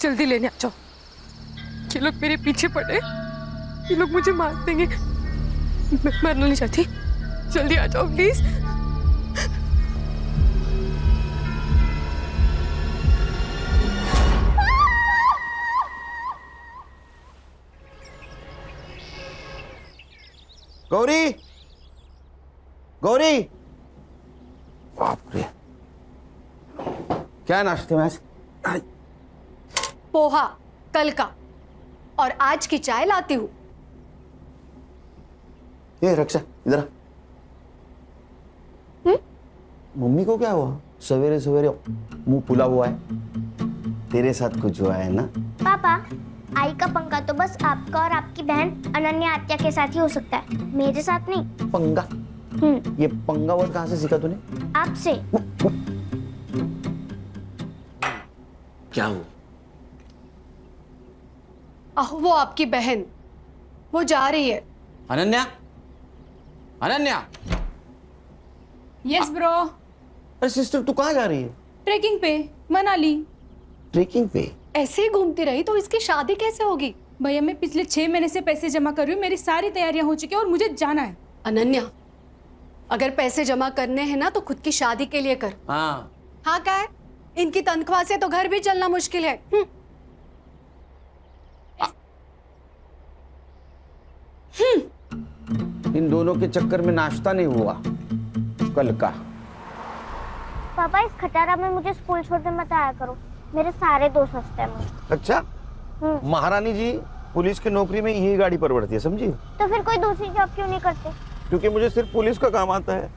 जल्दी लेने आ जाओ। ये लोग मेरे पीछे पड़े, ये लोग मुझे मार देंगे। मैं मरना नहीं चाहती, जल्दी आ जाओ प्लीज। गौरी, गौरी, बाप रे, क्या नाश्ते में आज? पोहा कल का, और आज की चाय लाती हूँ। ये रक्षा इधर आ। मम्मी को क्या हुआ? सवेरे सवेरे मुंह फुला हुआ है। तेरे साथ कुछ हुआ है ना? पापा, आई का पंगा तो बस आपका और आपकी बहन अनन्या आत्या के साथ ही हो सकता है, मेरे साथ नहीं। पंगा? ये पंगा वर्ड कहाँ से सीखा तूने? आपसे। क्या हुआ? वो आपकी बहन, वो जा रही है। अनन्या, अनन्या। Yes bro. अरे सिस्टर, तू कहाँ जा रही है? ट्रेकिंग पे, मनाली। ट्रेकिंग पे? ऐसे ही घूमती रही तो इसकी शादी कैसे होगी? भैया मैं पिछले 6 महीने से पैसे जमा कर रही हूँ, मेरी सारी तैयारियां हो चुकी है और मुझे जाना है। अनन्या, अगर पैसे जमा करने हैं ना तो खुद की शादी के लिए कर। हाँ। हाँ क्या है? इनकी तनख्वाह से तो घर भी चलना मुश्किल है। इन दोनों के चक्कर में नाश्ता नहीं हुआ कल का। पापा, इस खटारा में मुझे स्कूल छोड़ने मत आया करो, मेरे सारे दोस्त हंसते हैं मुझे। अच्छा, महारानी जी पुलिस की नौकरी में यही गाड़ी परवड़ती है, समझी? तो फिर कोई दूसरी जॉब क्यों नहीं करते? क्योंकि मुझे सिर्फ पुलिस का काम आता है।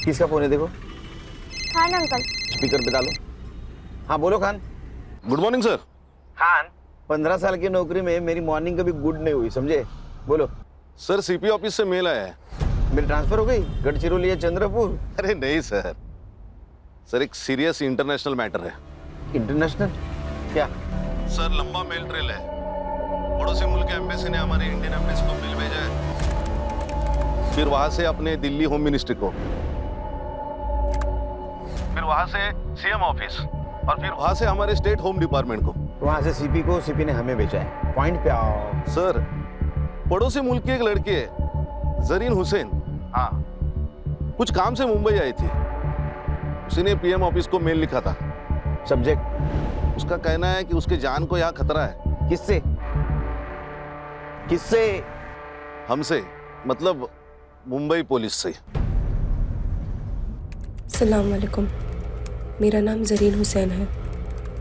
किसका फोन है देखो? खान अंकल। स्पीकर पे डालो। हाँ बोलो Khan. Good morning sir. Khan, 15 साल की नौकरी में मेरी मॉर्निंग कभी गुड नहीं हुई, समझे? बोलो। सर सीपी ऑफिस से मेल आया है। मेरी ट्रांसफर हो गई गढ़चिरौली या चंद्रपुर? अरे नहीं सर, सर एक सीरियस इंटरनेशनल मैटर है। इंटरनेशनल? क्या? सर लंबा मेल ट्रेल है। पड़ोसी मुल्क के एम्बेसी ने हमारे इंडियन एम्बेसी को मेल भेजा है, फिर वहां से अपने दिल्ली होम मिनिस्ट्री को, फिर वहां से सीएम ऑफिस, और फिर वहां से हमारे स्टेट होम डिपार्टमेंट को। वहां से सीपी को, सीपी ने हमें भेजा है। पॉइंट पे आओ। सर पड़ोसी मुल्क की एक लड़की है जरीन हुसैन, हाँ, कुछ काम से मुंबई आई थी। उसी ने पीएम ऑफिस को मेल लिखा था। सब्जेक्ट? उसका कहना है कि उसके जान को यहाँ खतरा है। किससे? किससे? हमसे, मतलब मुंबई पुलिस से। अस्सलाम वालेकुम, मेरा नाम जरीन हुसैन है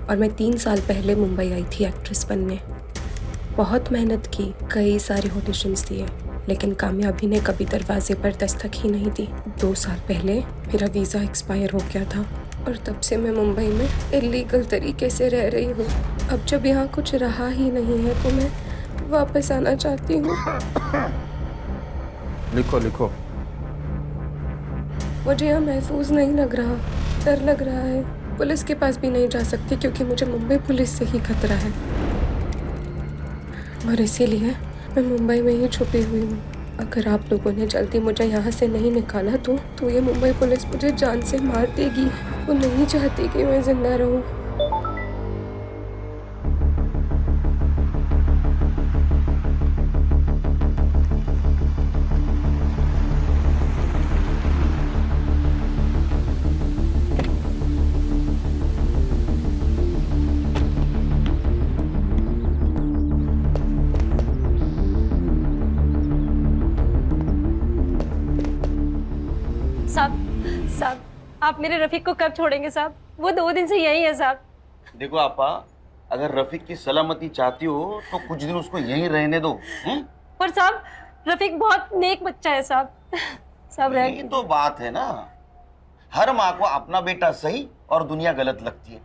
और मैं 3 साल पहले मुंबई आई थी एक्ट्रेस बनने। बहुत मेहनत की, कई सारे ऑडिशंस दिए, लेकिन कामयाबी ने कभी दरवाजे पर दस्तक ही नहीं दी। 2 साल पहले मेरा वीज़ा एक्सपायर हो गया था और तब से मैं मुंबई में इलीगल तरीके से रह रही हूँ। अब जब यहाँ कुछ रहा ही नहीं है तो मैं वापस आना चाहती हूँ। लिखो लिखो। मुझे यहाँ महफूज नहीं लग रहा, डर लग रहा है। पुलिस के पास भी नहीं जा सकती क्योंकि मुझे मुंबई पुलिस से ही खतरा है, और इसीलिए मैं मुंबई में ही छुपी हुई हूँ। अगर आप लोगों ने जल्दी मुझे यहाँ से नहीं निकाला तो ये मुंबई पुलिस मुझे जान से मार देगी। वो नहीं चाहती कि मैं जिंदा रहूँ। साहब, आप मेरे रफीक को कब छोड़ेंगे साहब? वो 2 दिन से यही है साहब। देखो आपा, अगर रफीक की सलामती चाहती हो तो कुछ दिन उसको यहीं रहने दो। पर साहब रफीक बहुत नेक बच्चा है साहब। साहब ये तो बात है ना, हर माँ को अपना बेटा सही और दुनिया गलत लगती है।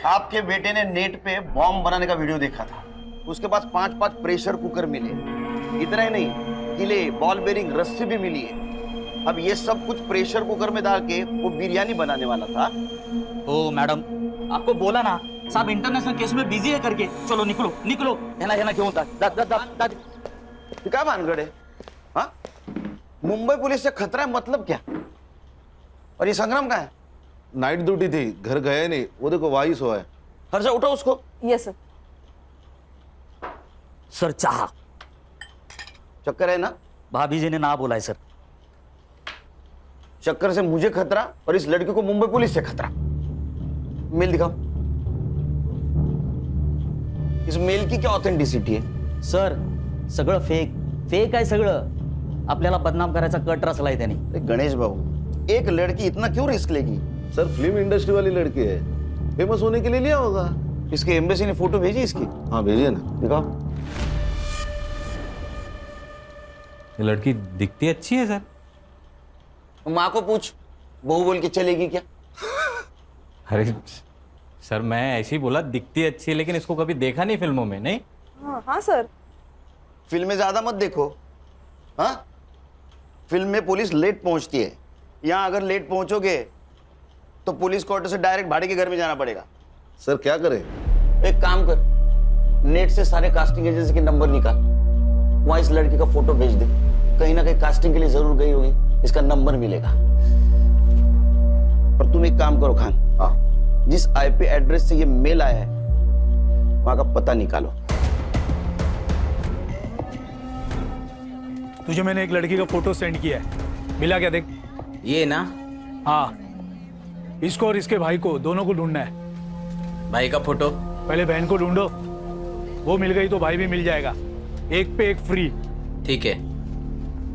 आपके बेटे ने नेट पे बॉम्ब बनाने का वीडियो देखा था, उसके पास 5-5 प्रेशर कुकर मिले। इतना ही नहीं, किले, बॉल बेरिंग, रस्सी भी मिली है। अब ये सब कुछ प्रेशर कुकर में डाल के वो बिरयानी बनाने वाला था। ओ मैडम, आपको बोला ना साहब इंटरनेशनल केस में बिजी है करके। चलो निकलो निकलो। है ना क्यों होता? क्या भानगढ़ है? हाँ, मुंबई पुलिस से खतरा है मतलब क्या? और ये संग्राम कहाँ है? नाइट ड्यूटी थी, घर गया नहीं, वो देखो वही सोया है। हर्षा उठो उसको। Yes sir. सर चाह चक्कर है ना? भाभी जी ने ना बोला है सर। चक्कर से मुझे खतरा और इस लड़की को मुंबई पुलिस से खतरा। मेल दिखाओ। इस मेल की क्या ऑथेंटिसिटी है? सर सगळं फेक आहे सगळं। आपल्याला बदनाम करायचा कट रचलाय त्याने। अरे गणेश बाबू, एक लड़की इतना क्यों रिस्क लेगी? सर फिल्म इंडस्ट्री वाली लड़की है, फेमस होने के लिए लिया होगा। इसके एम्बेसी ने फोटो भेजी इसकी? हाँ भेजिए ना। दिखाओ। ये लड़की दिखती अच्छी है सर। माँ को पूछ, बहू बोल के चलेगी क्या? अरे सर मैं ऐसे ही बोला दिखती अच्छी है, लेकिन इसको कभी देखा नहीं फिल्मों में। नहीं हाँ सर। फिल्में ज्यादा मत देखो। हाँ, फिल्म में पुलिस लेट पहुंचती है, यहाँ अगर लेट पहुंचोगे तो पुलिस क्वार्टर से डायरेक्ट भाड़े के घर में जाना पड़ेगा। सर क्या करें? एक काम कर, नेट से सारे कास्टिंग एजेंसी के नंबर निकाल, वहां इस लड़की का फोटो भेज दे। कहीं ना कहीं कास्टिंग के लिए जरूर गई होगी, इसका नंबर मिलेगा। और तुम एक काम करो खान, जिस आईपी एड्रेस से ये मेल आया है वहां का पता निकालो। तुझे मैंने एक लड़की का फोटो सेंड किया है, मिला क्या देख? ये ना? हाँ, इसको और इसके भाई को दोनों को ढूंढना है। भाई का फोटो? पहले बहन को ढूंढो, वो मिल गई तो भाई भी मिल जाएगा, एक पे एक फ्री। ठीक है।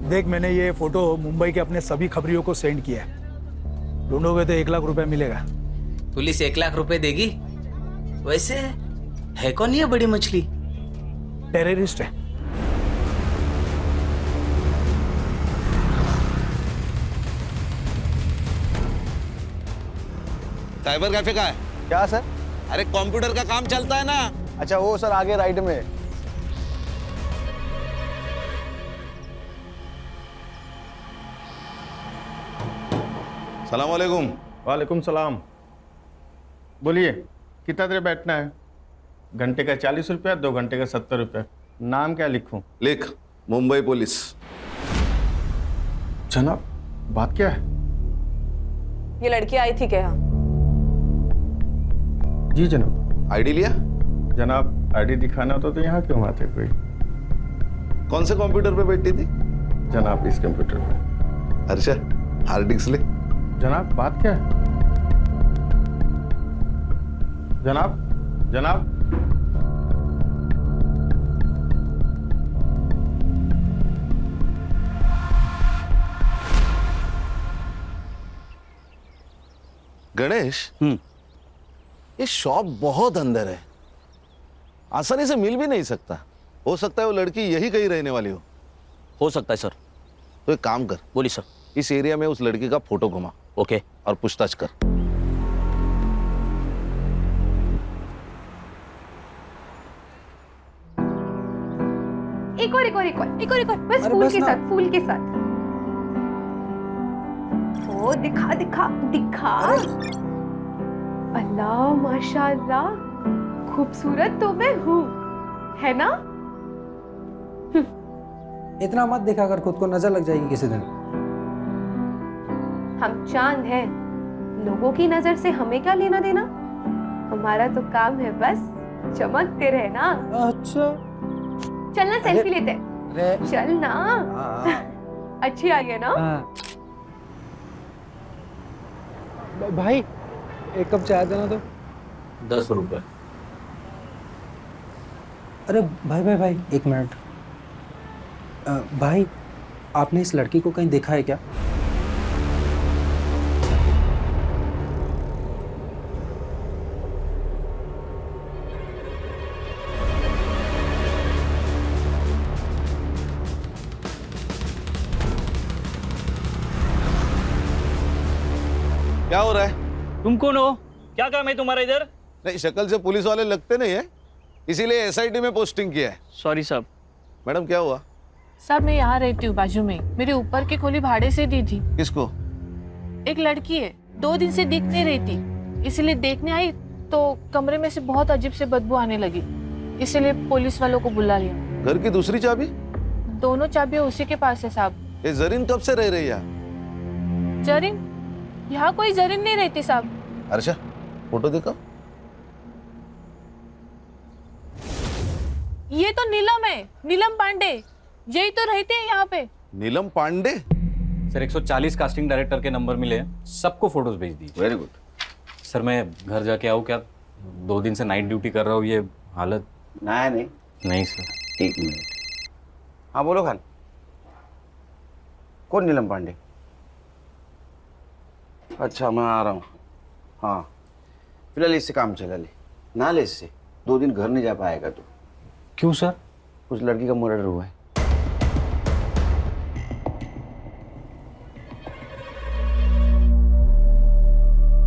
देख मैंने ये फोटो मुंबई के अपने सभी खबरियों को सेंड किया है, ढूंढोगे तो 1 लाख रुपए मिलेगा। पुलिस 1 लाख रुपए देगी? वैसे है कौन ये बड़ी मछली? टेररिस्ट है। साइबर कैफे का है क्या सर? अरे कंप्यूटर का काम चलता है ना। अच्छा वो सर आगे राइट में। सलाम वालेकुम। वालेकुम सलाम। बोलिए कितना देर बैठना है? घंटे का 40 रुपया, 2 घंटे का 70 रुपया। नाम क्या लिखूं? लिख, मुंबई पुलिस। जनाब बात क्या है? ये लड़की आई थी क्या? जी जनाब। आईडी लिया? जनाब आईडी दिखाना तो यहाँ क्यों आते कोई? कौन से कंप्यूटर पे बैठी थी? जनाब इस कंप्यूटर पे। हर्षा हार्ड डिस्क ले। जनाब बात क्या है? जनाब जनाब गणेश, ये शॉप बहुत अंदर है, आसानी से मिल भी नहीं सकता। हो सकता है वो लड़की यही कहीं रहने वाली हो सकता है सर। तो एक काम कर, बोली सर। इस एरिया में उस लड़की का फोटो घुमा। ओके। और पूछताछ कर। एक और बस फूल के साथ। ओ दिखा दिखा दिखा। अल्लाह माशाअल्लाह, खूबसूरत तो मैं हूँ, है ना? इतना मत दिखा कर, खुद को नजर लग जाएगी किसी दिन। हम चांद हैं, लोगों की नजर से हमें क्या लेना देना? हमारा तो काम है बस चमकते रहना। अच्छा चलना सेल्फी लेते हैं। चल ना। अच्छी आई है ना? भाई एक कप चाय देना तो। 10 रुपए। अरे भाई 1 मिनट। भाई आपने इस लड़की को कहीं देखा है क्या? क्या हो रहा है? तुम कौन हो? क्या काम है तुम्हारा इधर? नहीं, शक्ल से पुलिस वाले लगते नहीं है, इसीलिए एसआईटी में पोस्टिंग किया है। सॉरी साहब। मैडम क्या हुआ? साहब मैं यहाँ रहती हूँ बाजू में, मेरे ऊपर की खोली भाड़े से दी थी। किसको? एक लड़की है, 2 दिन से दिख नहीं रही थी, इसलिए देखने आई तो कमरे में से बहुत अजीब से बदबू आने लगी, इसलिए पुलिस वालों को बुला लिया। घर की दूसरी चाबी? दोनों चाबियां उसी के पास है साहब। ये जरीन कब से रह रही है? जरीन यहाँ कोई जरीन नहीं रहती साहब। हर्षा फोटो देखो। ये तो नीलम है, नीलम पांडे, यही तो रहते हैं यहाँ पे। नीलम पांडे? सर 140 कास्टिंग डायरेक्टर के नंबर मिले हैं, सबको फोटोज भेज दीजिए। Very good. सर मैं घर जाके आऊँ क्या? 2 दिन से नाइट ड्यूटी कर रहा हूँ, ये हालत। नहीं सर। 1 मिनट। हाँ बोलो खान। कौन नीलम पांडे? अच्छा मैं आ रहा हूँ। हाँ फिलहाल इससे काम चला ले, ना ले इससे। 2 दिन घर नहीं जा पाएगा तू। क्यों सर? उस लड़की का मर्डर हुआ है।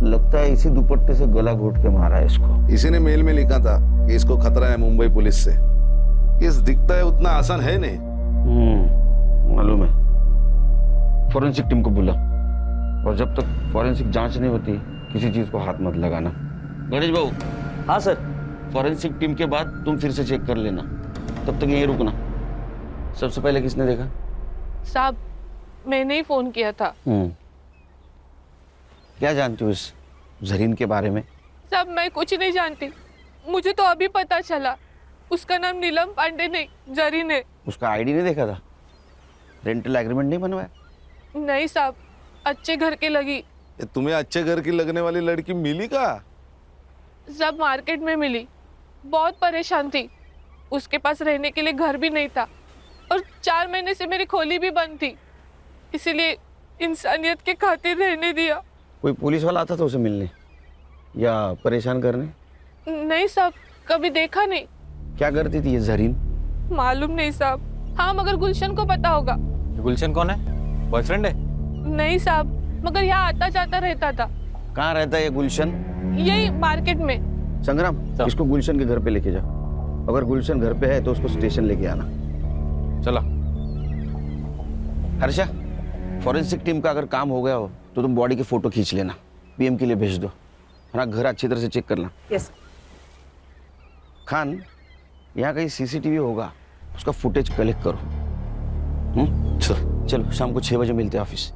लगता है इसी दुपट्टे से गला घोट के मारा है इसको। इसी ने मेल में लिखा था कि इसको खतरा है मुंबई पुलिस से। केस दिखता है उतना आसान है नहीं। मालूम है। फॉरेंसिक टीम को बुला, और जब तक फॉरेंसिक जांच नहीं होती किसी चीज को हाथ मत लगाना। गणेश बाबू। हाँ सर। फॉरेंसिक टीम के बाद तुम फिर से चेक कर लेना, तब तक यहीं रुकना। सबसे पहले किसने देखा? साहब मैंने ही फोन किया था। क्या जानती हो इस जरीन के बारे में? साहब मैं कुछ नहीं जानती, मुझे तो अभी पता चला उसका नाम नीलम पांडे नहीं जरीन है। उसका आईडी नहीं देखा था? रेंटल एग्रीमेंट नहीं बनवाया? नहीं साहब, अच्छे घर की लगी। तुम्हें अच्छे घर की लगने वाली लड़की मिली का? सब मार्केट में मिली, बहुत परेशान थी। उसके पास रहने के लिए घर भी नहीं था, और 4 महीने से मेरी खोली भी बंद थी, इसीलिए इंसानियत के खातिर रहने दिया। कोई पुलिस वाला आता था उसे मिलने या परेशान करने? नहीं साहब, कभी देखा नहीं। क्या करती थी ये जरीन? मालूम नहीं साहब। हाँ मगर गुलशन को पता होगा। गुलशन कौन है? बॉयफ्रेंड है? नहीं साहब, मगर यहाँ आता जाता रहता था। कहाँ रहता है ये गुलशन? यही मार्केट में। संग्राम, इसको गुलशन के घर पे लेके जाओ। अगर गुलशन घर पे है तो उसको स्टेशन लेके आना। चला। हर्षा, फॉरेंसिक टीम का अगर काम हो गया हो तो तुम बॉडी की फोटो खींच लेना, पीएम के लिए भेज दो। है ना, घर अच्छी तरह से चेक करना। यस। खान, यहाँ कहीं सीसीटीवी होगा, उसका फुटेज कलेक्ट करो। चलो शाम को 6 बजे मिलते हैं ऑफिस।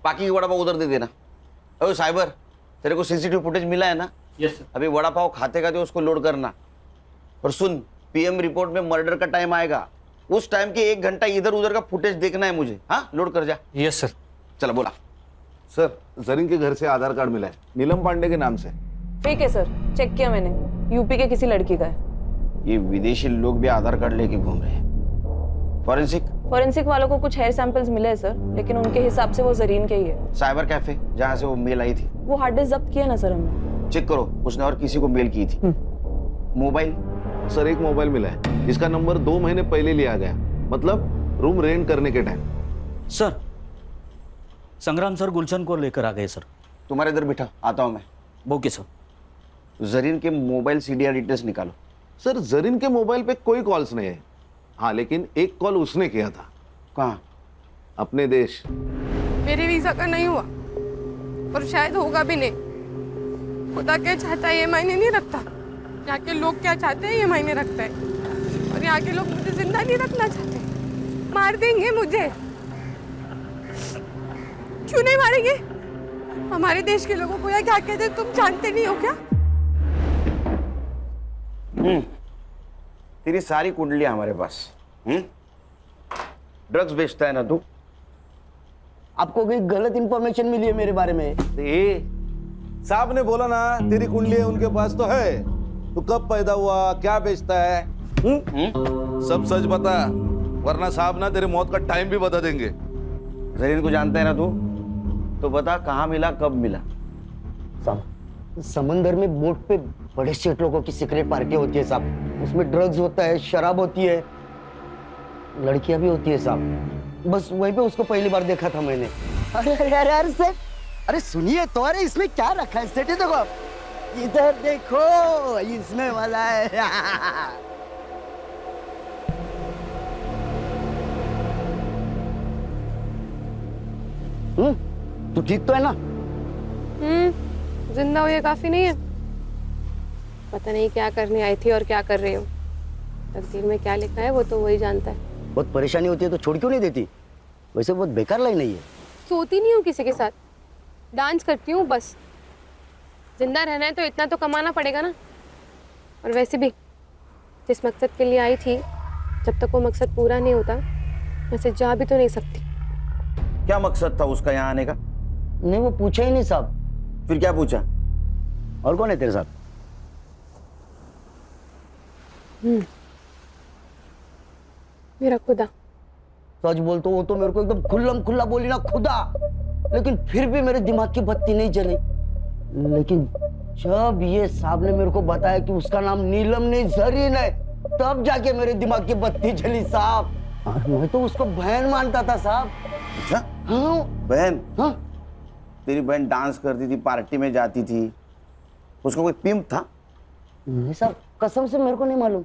बाकी की वड़ा पाव उधर दे देना। अरे साइबर, तेरे को सीसीटीवी फुटेज मिला है ना? Yes sir. अभी वड़ा पाव खाते खाते उसको लोड करना। और सुन, पीएम रिपोर्ट में मर्डर का टाइम आएगा, उस टाइम के 1 घंटा इधर उधर का फुटेज देखना है मुझे। हाँ, लोड कर जा। Yes sir. चलो बोला। सर जरीन के घर से आधार कार्ड मिला है, नीलम पांडे के नाम से। ठीक है सर, चेक किया मैंने, यूपी के किसी लड़की का है। ये विदेशी लोग भी आधार कार्ड लेके घूम रहे हैं। फॉरेंसिक वालों को कुछ हेयर सैंपल्स मिले हैं सर, लेकिन उनके हिसाब से वो जरीन के ही है। साइबर कैफे जहाँ से वो मेल आई थी, वो हार्ड डिस्क जब्त किया ना सर हमने। चेक करो उसने और किसी को मेल की थी। मोबाइल? सर एक मोबाइल मिला है, इसका नंबर 2 महीने पहले लिया गया, मतलब रूम रेंट करने के टाइम। सर संग्राम सर गुलशन को लेकर आ गए सर। तुम्हारे इधर बैठा, आता हूँ मैं। Okay sir. जरीन के मोबाइल सीडीआर डिटेल्स निकालो। सर जरीन के मोबाइल पे कोई कॉल्स नहीं है। हाँ लेकिन एक कॉल उसने किया था। कहाँ? अपने देश। मेरे वीजा का नहीं हुआ और शायद होगा भी नहीं। खुदा क्या चाहता है ये मायने नहीं रखता, यहाँ के लोग क्या चाहते हैं ये मायने रखता है। और यहाँ के लोग मुझे जिंदा नहीं रखना चाहते, मार देंगे मुझे। क्यों नहीं मारेंगे? हमारे देश के लोगों को यहाँ क्या कहते हैं तुम जानते नहीं हो क्या? तेरी सारी कुंडलियां हमारे पास। ड्रग्स बेचता है ना तू? आपको कोई गलत इंफॉर्मेशन मिली है मेरे बारे में? साहब ने बोला ना तेरी कुंडली उनके पास तो है। तू कब पैदा हुआ, क्या बेचता है, सब सच बता, वरना साहब ना तेरे मौत का टाइम भी बता देंगे। जरीन को जानता है ना तू? तो बता कहाँ मिला, कब मिला? समंदर में बोट पे बड़े सेठ लोगों की सीक्रेट पार्टी होती है साहब, उसमें ड्रग्स होता है, शराब होती है, लड़कियां भी होती है साहब। बस वहीं पे उसको पहली बार देखा था मैंने। अरे अरे अरे अरे सेठ, अरे सुनिए तो, अरे इसमें क्या रखा है सेठ? देखो इधर देखो, इसमें वाला है। तू ठीक तो है ना? जिंदा हो ये काफी नहीं है। पता नहीं क्या करने आई थी और क्या कर रही हूँ। तकदीर में क्या लिखा है वो तो वही जानता है। बहुत परेशानी होती है तो छोड़ क्यों नहीं देती? वैसे बहुत बेकार लाइन है ये। सोती नहीं हूँ किसी के साथ, डांस करती हूँ बस। जिंदा रहना है तो इतना तो कमाना पड़ेगा ना। और वैसे भी जिस मकसद के लिए आई थी, जब तक वो मकसद पूरा नहीं होता वैसे जा भी तो नहीं सकती। क्या मकसद था उसका यहाँ आने का? नहीं, वो पूछा ही नहीं साहब। फिर क्या पूछा? और कौन है तेरे साथ? मेरा खुदा। सच बोल तो वो तो मेरे को एकदम खुल्लम खुल्ला बोली ना, खुदा। लेकिन फिर भी मेरे दिमाग की बत्ती नहीं जली। लेकिन जब ये साहब ने मेरे को बताया कि उसका नाम नीलम नहीं जरीन है, तब जाके मेरे दिमाग की बत्ती जली साहब। और मैं तो उसको बहन मानता था साहब। अच्छा? हाँ बहन? हाँ। तेरी बहन डांस करती थी, पार्टी में जाती थी, उसका कोई पिंप था? नहीं साहब, कसम से मेरे को नहीं मालूम।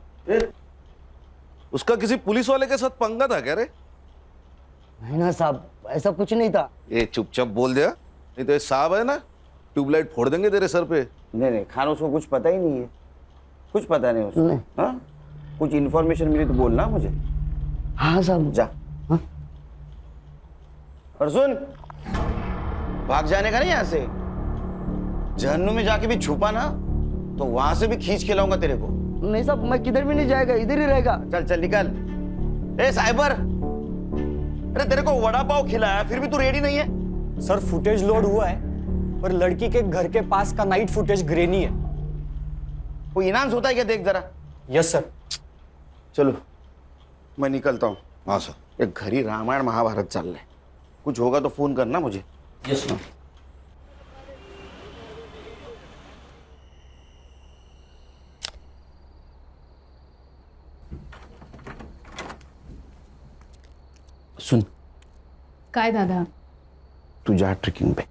उसका किसी पुलिस वाले के साथ पंगा था क्या रे? नहीं ना साहब, ऐसा कुछ नहीं था। ये चुपचाप बोल दिया, नहीं तो ये साहब है ना, ट्यूबलाइट फोड़ देंगे तेरे सर पे। नहीं खान, उसको कुछ पता ही नहीं है, कुछ पता नहीं उसको। हाँ, कुछ इन्फॉर्मेशन मिली तो बोलना मुझे। हाँ साहब। जा। हाँ? और सुन, भाग जाने का नहीं यहाँ से। जहन्नुम में जाके भी छुपा ना तो वहां से भी खींच के लाऊंगा तेरे को। नहीं साहब, मैं किधर भी नहीं जाएगा, इधर ही रहेगा। चल चल निकल। ए साइबर, अरे तेरे को वड़ा पाव खिलाया फिर भी तू रेडी नहीं है? सर फुटेज लोड हुआ है, पर लड़की के घर के पास का नाइट फुटेज ग्रेनी है। वो इनांस होता है क्या, देख जरा। Yes sir. चलो मैं निकलता हूँ। हाँ सर। एक घरी रामायण महाभारत चल रहे, कुछ होगा तो फोन करना मुझे। Yes sir. सुन, काय दादा? तू जा ट्रेकिंग पे।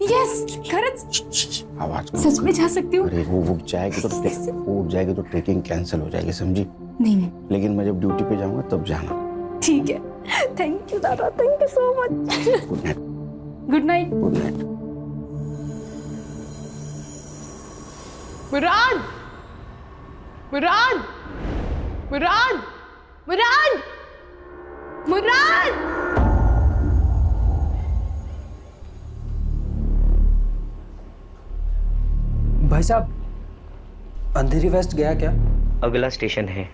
यस, खरंच आवाज सच में जा सकती हूँ? अरे वो उठ जाएगी तो ट्रेकिंग कैंसिल हो जाएगी, समझी? नहीं। लेकिन मैं जब ड्यूटी पे जाऊंगा तब जाना। ठीक है। Thank you dada, thank you so much. Good night. Good night. Good night. Murad, Murad, Murad, Murad, Murad. भाई साहब, अंधेरी वेस्ट गया क्या? अगला स्टेशन है।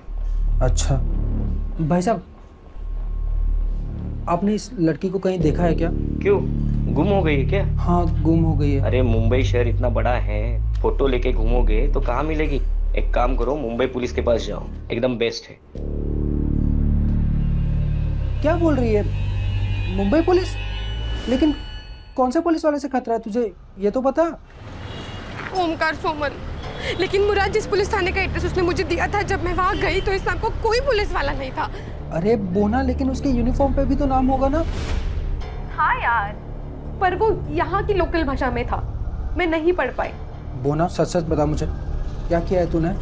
अच्छा भाई साहब, आपने इस लड़की को कहीं देखा है क्या? क्यों, गुम हो गई है क्या? हाँ, गुम हो गई है। अरे मुंबई शहर इतना बड़ा है, फोटो लेके घूमोगे तो कहाँ मिलेगी? एक काम करो, मुंबई पुलिस के पास जाओ, एकदम बेस्ट है। क्या बोल रही है? मुंबई पुलिस? लेकिन कौन से पुलिस वाले से खतरा है तुझे, ये तो बता। ओमकार सोमन। लेकिन मुराद, जिस पुलिस थाने का एड्रेस उसने मुझे दिया था, जब मैं वहाँ गई तो इस नाम को कोई पुलिस वाला नहीं था। अरे बोना, लेकिन उसके यूनिफॉर्म पे भी तो नाम होगा ना? हाँ यार, पर वो यहाँ की लोकल भाषा में था, मैं नहीं पढ़ पाई। बोना, सच सच बता मुझे, क्या किया है तूने?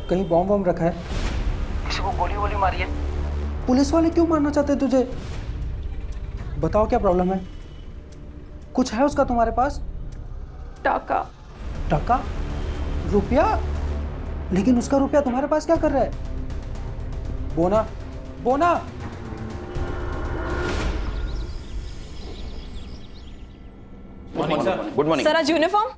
कहीं बॉम्ब वॉम्ब रखा है? किसी को गोली वोली मारी है? पुलिस वाले क्यों मारना चाहते हैं तुझे? बताओ क्या प्रॉब्लम है? कुछ है उसका तुम्हारे पास? टाका। टका? रुपया? लेकिन उसका रुपया तुम्हारे पास क्या कर रहा है? बोना, बोना। गुड मॉर्निंग सर, आज यूनिफॉर्म?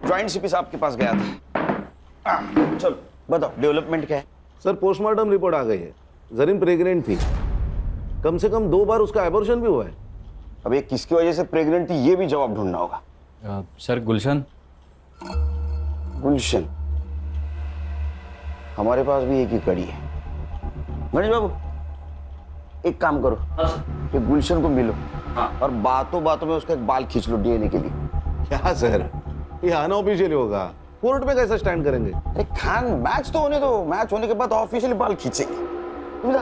ज्वाइंट सीपी साहब के पास गया था। चलो बताओ, डेवलपमेंट क्या है? सर पोस्टमार्टम रिपोर्ट आ गई है, जरीन प्रेग्नेंट थी, कम से कम 2 बार उसका एबॉर्शन भी हुआ है। अब ये किसकी वजह से प्रेग्नेंट थी, ये भी जवाब ढूंढना होगा। सर गुलशन। गुलशन, हमारे पास भी एक ही कड़ी है। गणेश बाबू, एक काम करो, ये गुलशन को मिलो और बातों बातों में उसका एक बाल खींच लो डीएनए के लिए। क्या सर, ये अनऑफिशियल होगा, कोर्ट में कैसे स्टैंड करेंगे? अरे खान, मैच तो होने दो, मैच होने के बाद ऑफिशियली बाल खींचेंगे।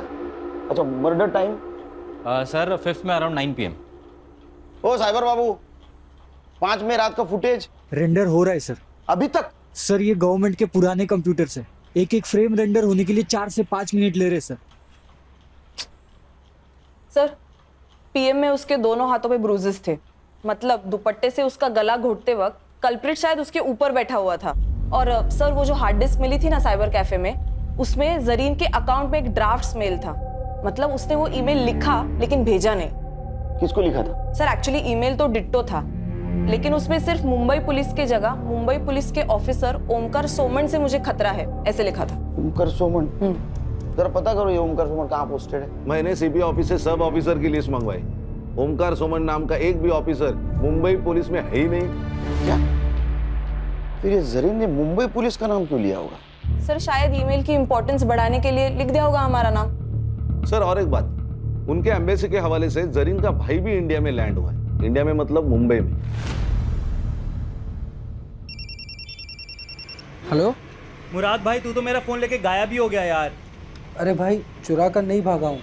अच्छा, मर्डर टाइम? सर 5th में अराउंड 9 PM। ओ साइबर बाबू, 5 में रात का फुटेज रेंडर हो रहा है सर। अभी तक? सर ये गवर्नमेंट के पुराने कंप्यूटर से एक एक फ्रेम रेंडर होने के लिए 4 से 5 मिनट ले रहे सर। सर, पीएम में उसके दोनों हाथों पे ब्रूजेस थे, मतलब दुपट्टे से उसका गला घोटते वक्त कल्प्रिट शायद उसके ऊपर बैठा हुआ था। और सर, वो जो हार्ड डिस्क मिली थी ना साइबर कैफे में, उसमें जरीन के अकाउंट में एक ड्राफ्ट मेल था। मतलब उसने वो ईमेल लिखा लेकिन भेजा नहीं। किसको लिखा था? सर एक्चुअली ईमेल तो डिट्टो था, लेकिन उसमें सिर्फ मुंबई पुलिस के जगह मुंबई पुलिस के ऑफिसर ओमकार सोमन से मुझे खतरा है ऐसे लिखा था। ओमकार सोमन? जरा पता करो ये ओमकार सोमन कहाँ पोस्टेड है। मैंने सीपी ऑफिस से सब ऑफिसर की लिस्ट मंगवाई। ओमकार सोमन नाम का एक भी ऑफिसर मुंबई पुलिस में है ही नहीं। क्या? फिर ये जरीन ने मुंबई पुलिस का नाम क्यों लिया होगा? सर शायद ईमेल की इंपॉर्टेंस बढ़ाने के लिए लिख दिया होगा हमारा नाम। सर और एक बात, उनके एम्बेसी के हवाले से जरीन का भाई भी इंडिया में लैंड हुआ है। इंडिया में मतलब मुंबई में। हेलो मुराद भाई, तू तो मेरा फोन लेके गायब ही हो गया यार। अरे भाई, चुरा कर नहीं भागा हूँ।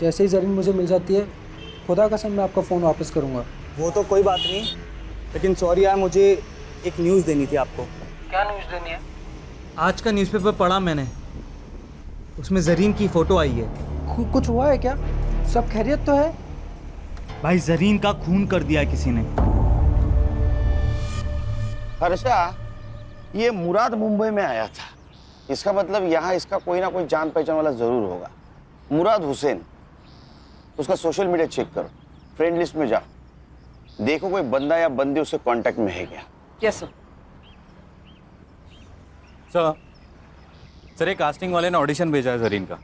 जैसे ही जरीन मुझे मिल जाती है, खुदा कसम मैं आपका फ़ोन वापस करूँगा। वो तो कोई बात नहीं, लेकिन सॉरी यार, मुझे एक न्यूज़ देनी थी आपको। क्या न्यूज़ देनी है? आज का न्यूज़पेपर पढ़ा मैंने, उसमें जरीन की फ़ोटो आई है। कुछ हुआ है क्या? सब खैरियत तो है? भाई जरीन का खून कर दिया है किसी ने। हर्षा, ये मुराद मुंबई में आया था, इसका मतलब यहाँ इसका कोई ना कोई जान पहचान वाला जरूर होगा। मुराद हुसैन, उसका सोशल मीडिया चेक करो, फ्रेंड लिस्ट में जाओ, देखो कोई बंदा या बंदी उसके कांटेक्ट में है क्या। Yes sir. सर, एक कास्टिंग वाले ने ऑडिशन भेजा है जरीन का।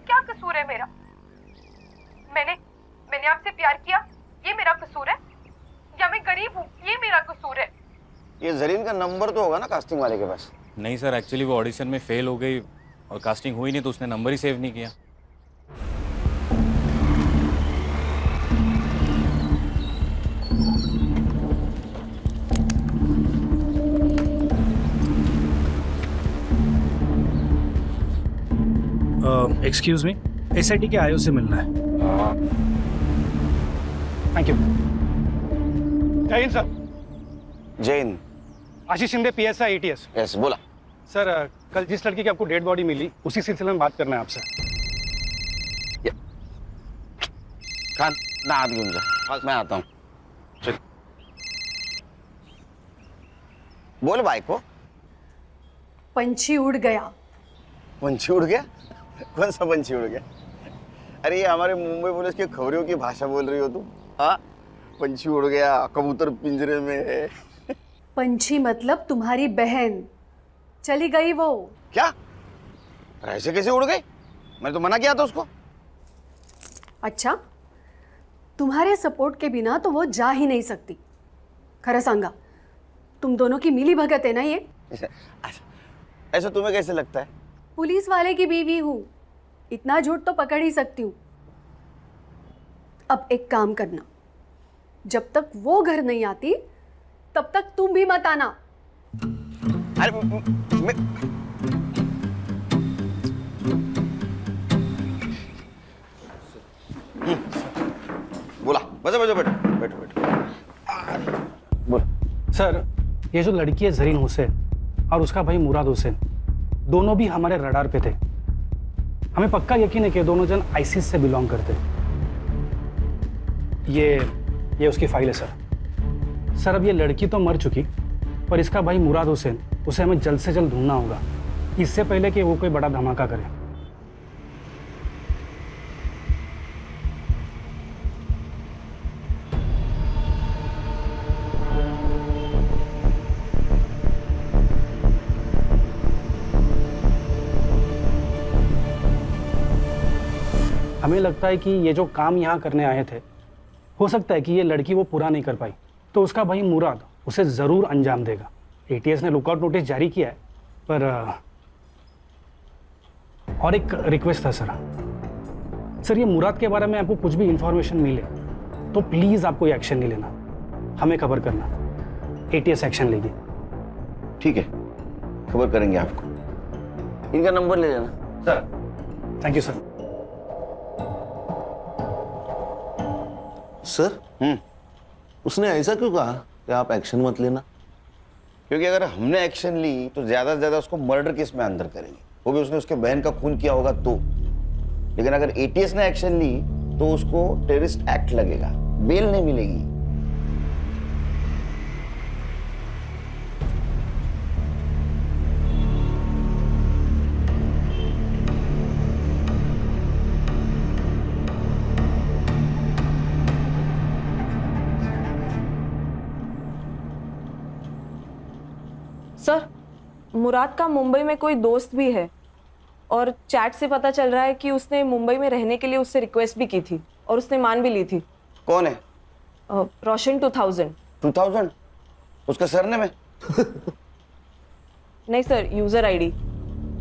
क्या कसूर है मेरा? मैंने आपसे प्यार किया, ये मेरा कसूर है? या मैं गरीब हूँ, ये मेरा कसूर है? ये जरीन का नंबर तो होगा ना कास्टिंग वाले के पास? नहीं सर, एक्चुअली वो ऑडिशन में फेल हो गई और कास्टिंग हुई नहीं, तो उसने नंबर ही सेव नहीं किया। एक्सक्यूज मी, एसआईटी के आईओ से मिलना है। Thank you. जय हिंद सर। जय हिंद। आशीष शिंदे, पीएसआई एटीएस। यस, बोला। सर, कल जिस लड़की की आपको डेड बॉडी मिली, उसी सिलसिले में बात करना है आपसे। खान, ना हाथ घेऊन जा, मैं आता हूँ। चल बोल भाई को। पंछी उड़ गया। पंछी उड़ गया? कौन सा पंछी उड़ गया? अरे ये हमारे मुंबई पुलिस की खबरों की भाषा बोल रही हो तुम? हाँ, पंछी उड़ गया, कबूतर पिंजरे में है। पंछी मतलब तुम्हारी बहन चली गई वो। क्या? ऐसे कैसे उड़ गई? मैंने तो मना किया था उसको। अच्छा, तुम्हारे सपोर्ट के बिना तो वो जा ही नहीं सकती। खरा सांगा, तुम दोनों की मिली भगत है ना ये? ऐसा तुम्हें कैसे लगता है? पुलिस वाले की बीवी हूँ, इतना झूठ तो पकड़ ही सकती हूँ। अब एक काम करना, जब तक वो घर नहीं आती तब तक तुम भी मत आना। अरे बोला, बजा बजा, बैठो बैठो बैठो। बोल। सर, ये जो लड़की है जरीन हुसैन और उसका भाई मुराद हुसैन, दोनों भी हमारे रडार पे थे। हमें पक्का यकीन है कि दोनों जन आईसिस से बिलोंग करते। ये उसकी फाइल है सर। सर, अब ये लड़की तो मर चुकी, पर इसका भाई मुराद हुसैन, उसे हमें जल्द से जल्द ढूंढना होगा, इससे पहले कि वो कोई बड़ा धमाका करे। हमें लगता है कि ये जो काम यहाँ करने आए थे, हो सकता है कि ये लड़की वो पूरा नहीं कर पाई, तो उसका भाई मुराद उसे ज़रूर अंजाम देगा। एटीएस ने लुकआउट नोटिस जारी किया है, पर और एक रिक्वेस्ट था सर, ये मुराद के बारे में आपको कुछ भी इंफॉर्मेशन मिले तो प्लीज़ आपको ये एक्शन नहीं लेना, हमें खबर करना, एटीएस एक्शन लेगी। ठीक है, खबर करेंगे आपको। इनका नंबर ले लेना sir. Thank you sir. Sir, उसने ऐसा क्यों कहा कि आप एक्शन मत लेना? क्योंकि अगर हमने एक्शन ली तो ज्यादा से ज्यादा उसको मर्डर केस में अंदर करेंगे, वो भी उसने उसके बहन का खून किया होगा तो। लेकिन अगर एटीएस ने एक्शन ली तो उसको टेररिस्ट एक्ट लगेगा, बेल नहीं मिलेगी। सर, मुराद का मुंबई में कोई दोस्त भी है और चैट से पता चल रहा है कि उसने मुंबई में रहने के लिए उससे रिक्वेस्ट भी की थी और उसने मान भी ली थी। कौन है? रोशन 2000। 2000? उसका सरनेम है? नहीं सर, यूज़र आईडी।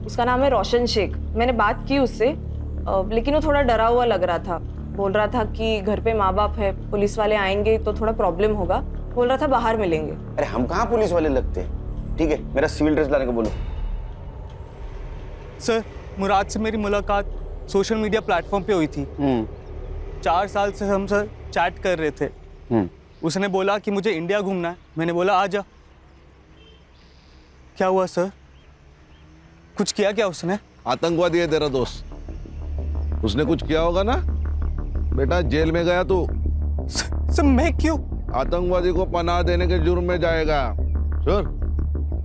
उसका नाम है रोशन शेख। मैंने बात की उससे, लेकिन वो थोड़ा डरा हुआ लग रहा था। बोल रहा था कि घर पे माँ बाप है, पुलिस वाले आएंगे तो थोड़ा प्रॉब्लम होगा। बोल रहा था बाहर मिलेंगे। अरे हम कहाँ पुलिस वाले लगते हैं। ठीक है, मेरा सिविल ड्रेस लाने को बोलो। सर, मुराद से मेरी मुलाकात सोशल मीडिया प्लेटफॉर्म पे हुई थी। 4 साल से हम सर चैट कर रहे थे। उसने बोला कि मुझे इंडिया घूमना है। मैंने बोला आ जा। क्या हुआ सर? कुछ किया क्या उसने? आतंकवादी है तेरा दोस्त, उसने कुछ किया होगा ना बेटा। जेल में गया तू। सर मैं क्यों? आतंकवादी को पनाह देने के जुर्म में जाएगा सर।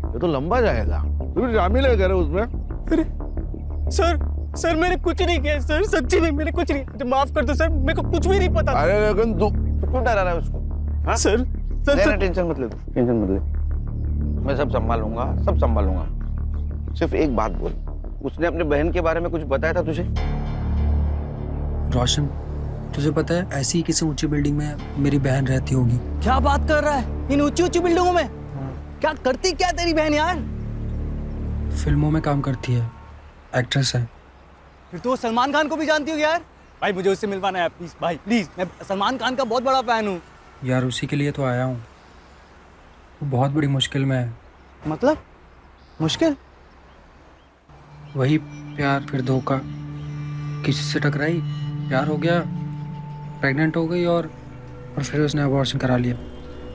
ये तो लंबा जाएगा। तू भी शामिल है कह रहे उसमें? अरे सर मैंने कुछ नहीं किया सर, सच्ची में मैंने कुछ नहीं। मुझे माफ कर दो सर, मेरे को कुछ भी नहीं पता। अरे लेकिन तू क्यों डरा रहा है उसको? हाँ? सर टेंशन मत ले, टेंशन मत ले। मैं सब संभालूंगा, सब संभालूंगा। सिर्फ एक बात बोल, उसने अपने बहन के बारे में कुछ बताया था तुझे? रोशन, तुझे पता है ऐसी ही किसी ऊंची बिल्डिंग में मेरी बहन रहती होगी। क्या बात कर रहा है? इन ऊंची ऊंची बिल्डिंगों में? क्या करती क्या तेरी बहन यार? फिल्मों में काम करती है, एक्ट्रेस है। फिर तो सलमान खान को भी जानती होगी यार। भाई मुझे उससे मिलवाना है प्लीज भाई, प्लीज। मैं सलमान खान का बहुत बड़ा फैन हूँ यार। उसी के लिए तो आया हूँ। वो बहुत बड़ी मुश्किल में है। मतलब मुश्किल? वही प्यार, फिर धोखा, किसी से टकराई, प्यार हो गया, प्रेग्नेंट हो गई और फिर उसने अबॉर्शन करा लिया।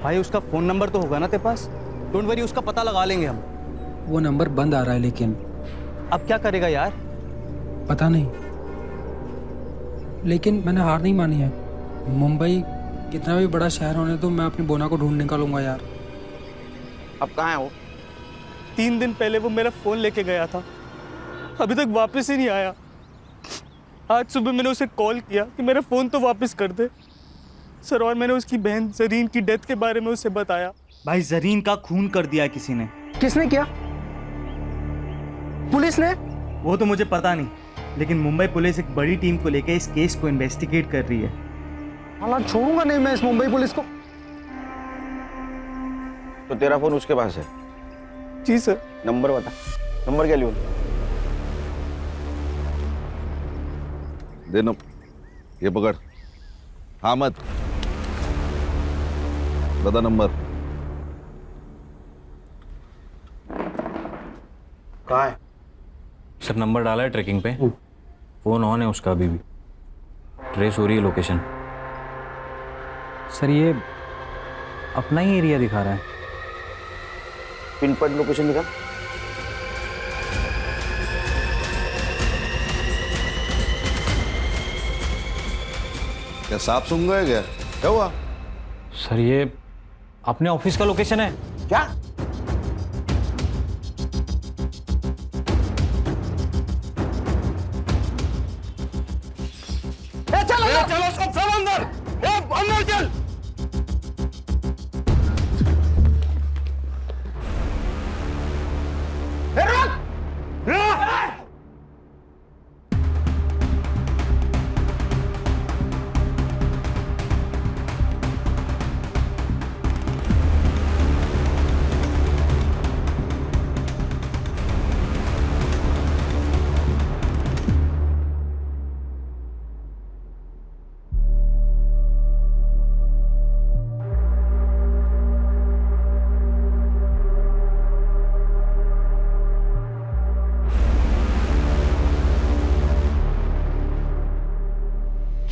भाई उसका फोन नंबर तो होगा ना तेरे पास? डोंट वरी, उसका पता लगा लेंगे हम। वो नंबर बंद आ रहा है लेकिन। अब क्या करेगा यार? पता नहीं, लेकिन मैंने हार नहीं मानी है। मुंबई कितना भी बड़ा शहर होने तो मैं अपनी बोना को ढूंढ निकालूंगा यार। अब कहाँ है वो? 3 दिन पहले वो मेरा फोन लेके गया था, अभी तक वापस ही नहीं आया। आज सुबह मैंने उसे कॉल किया कि मेरा फोन तो वापस कर दे सर, और मैंने उसकी बहन जरीन की डेथ के बारे में उसे बताया। भाई जरीन का खून कर दिया किसी ने। किसने किया? पुलिस ने? वो तो मुझे पता नहीं, लेकिन मुंबई पुलिस एक बड़ी टीम को लेकर इस केस को इन्वेस्टिगेट कर रही है। हालांकि छोड़ूंगा नहीं मैं इस मुंबई पुलिस को। तो तेरा फोन उसके पास है? जी सर। नंबर बता, नंबर क्या लियो? दे नो, ये पकड़। हाँ मत बता नंबर। कहाँ है? सर नंबर डाला है ट्रैकिंग पे, फोन ऑन है उसका, अभी भी ट्रेस हो रही है लोकेशन। सर ये अपना ही एरिया दिखा रहा है। पिन पॉइंट लोकेशन दिखा। क्या सांप सूंघ गए क्या? क्या हुआ? सर ये अपने ऑफिस का लोकेशन है। क्या? चलो सब अंदर, अंदर चल।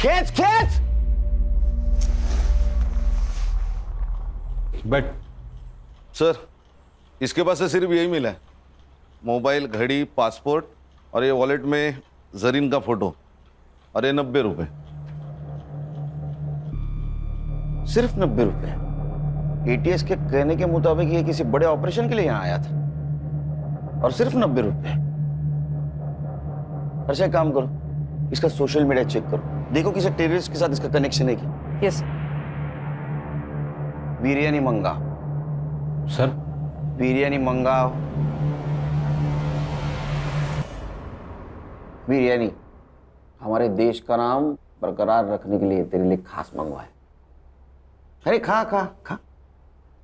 खेच खेच। बट सर इसके पास से सिर्फ यही मिला है, मोबाइल, घड़ी, पासपोर्ट और ये वॉलेट में जरीन का फोटो, और ये 90 रुपए। सिर्फ 90 रुपए? एटीएस के कहने के मुताबिक ये किसी बड़े ऑपरेशन के लिए यहाँ आया था, और सिर्फ 90 रुपए। अच्छा एक काम करो, इसका सोशल मीडिया चेक करो, देखो किसी टेररिस्ट के साथ इसका कनेक्शन है क्या। यस। बिरयानी मंगा। सर बिरयानी मंगाओ। बिरयानी हमारे देश का नाम बरकरार रखने के लिए तेरे लिए खास मंगवाए। अरे खा खा खा,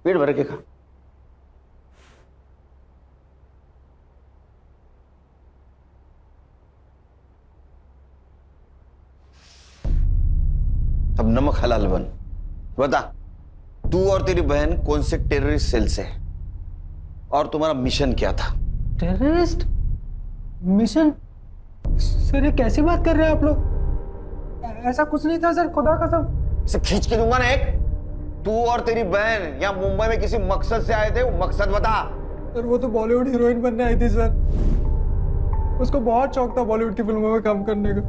पेट भर के खा। अब नमक हलाल बन। बता, तू और तेरी बहन कौन से टेररिस्ट सेल से है और तुम्हारा मिशन क्या था? Terrorist mission? सर ये कैसी बात कर रहे हैं आप लोग? ऐसा कुछ नहीं था सर, खुदा कसम। इसे खींच के दूंगा ना एक। तू और तेरी बहन यहाँ मुंबई में किसी मकसद से आए थे, वो मकसद बता। सर वो तो बॉलीवुड हीरोइन बनने आई थी सर। उसको बहुत शौक था बॉलीवुड की फिल्मों में काम करने का।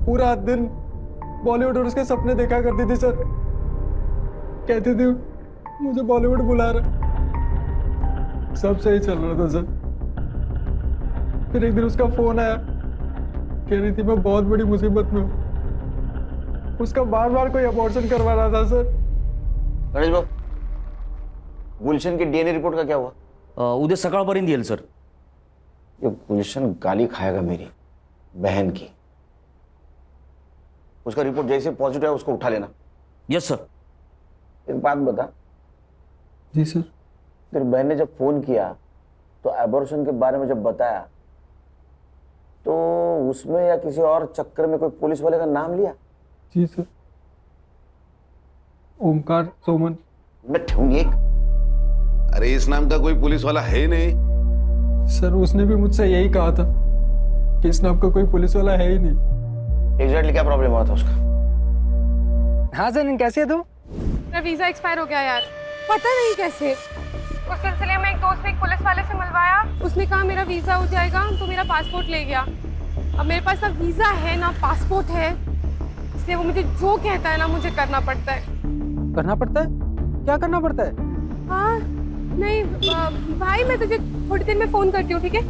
पूरा दिन बॉलीवुड और उसके सपने देखा करती थी सर। कहती थी मुझे बॉलीवुड बुला रहा। सब सही चल रहा था सर। फिर एक दिन उसका फोन आया, कह रही थी मैं बहुत बड़ी मुसीबत में हूँ। उसका बार बार कोई अबॉर्शन करवा रहा था सर। गणेश बाबू, गुलशन की डीएनए रिपोर्ट का क्या हुआ? उद्या सकाळपर्यंत येईल सर। ये गुलशन गाली खाएगा मेरी बहन की। उसका रिपोर्ट जैसे पॉजिटिव है उसको उठा लेना। Yes sir. एक बात बता। जी सर। तेरी बहन ने जब फोन किया तो एबॉर्शन के बारे में जब बताया तो उसमें या किसी और चक्कर में कोई पुलिस वाले का नाम लिया? जी सर। ओमकार सोमन। मैं ठेऊंगी एक। अरे इस नाम का कोई पुलिस वाला है नहीं। सर उसने भी मुझसे यही कहा था कि इस नाम का कोई पुलिस वाला है ही नहीं। एग्जैक्टली क्या प्रॉब्लम हुआ था उसका? हाँ सर, कैसे है तू? मेरा वीजा एक्सपायर हो गया यार, पता नहीं कैसे। उस सिलसिले में एक दोस्त ने एक पुलिस वाले से मिलवाया। उसने कहा मेरा वीजा हो जाएगा, तो मेरा पासपोर्ट ले गया। अब मेरे पास ना वीजा है ना पासपोर्ट है, इसलिए वो मुझे जो कहता है ना मुझे करना पड़ता है। करना पड़ता है? क्या करना पड़ता है? हाँ नहीं भाई, मैं तुझे थोड़ी देर में फोन करती हूँ, ठीक है?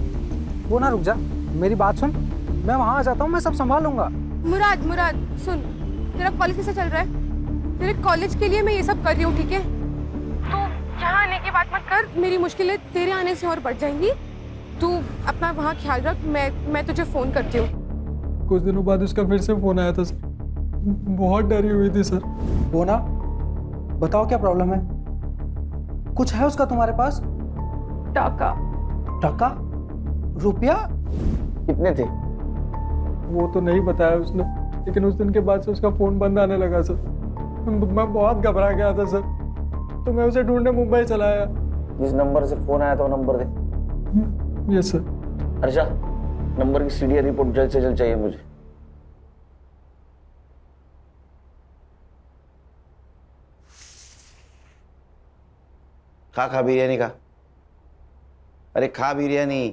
वो ना रुक जा, मेरी बात सुन। मैं वहाँ आ जाता हूँ, मैं सब संभाल लूंगा। मुराद सुन, तेरा कॉलेज कैसे चल रहा है? तेरे कॉलेज के लिए मैं ये सब कर रही हूँ, ठीक है? तो यहाँ आने की बात मत कर, मेरी मुश्किलें तेरे आने से और बढ़ जाएंगी। तू अपना वहाँ ख्याल रख, मैं तुझे फोन करती हूँ। कुछ दिनों बाद उसका फिर से फोन आया था सर। बहुत डरी हुई थी सर। बोना, बताओ क्या प्रॉब्लम है? कुछ है उसका तुम्हारे पास? टाका। टाका? रुपया? कितने थे? वो तो नहीं बताया उसने, लेकिन उस दिन के बाद से उसका फोन बंद आने लगा सर। मैं बहुत घबरा गया था सर, तो मैं उसे ढूंढने मुंबई चला आया। जिस नंबर से फोन आया था वो नंबर दे। Yes sir. अच्छा, नंबर की सीडीआर रिपोर्ट जल्द से जल्द चाहिए मुझे। खा बिरयानी खा। अरे खा बिरयानी।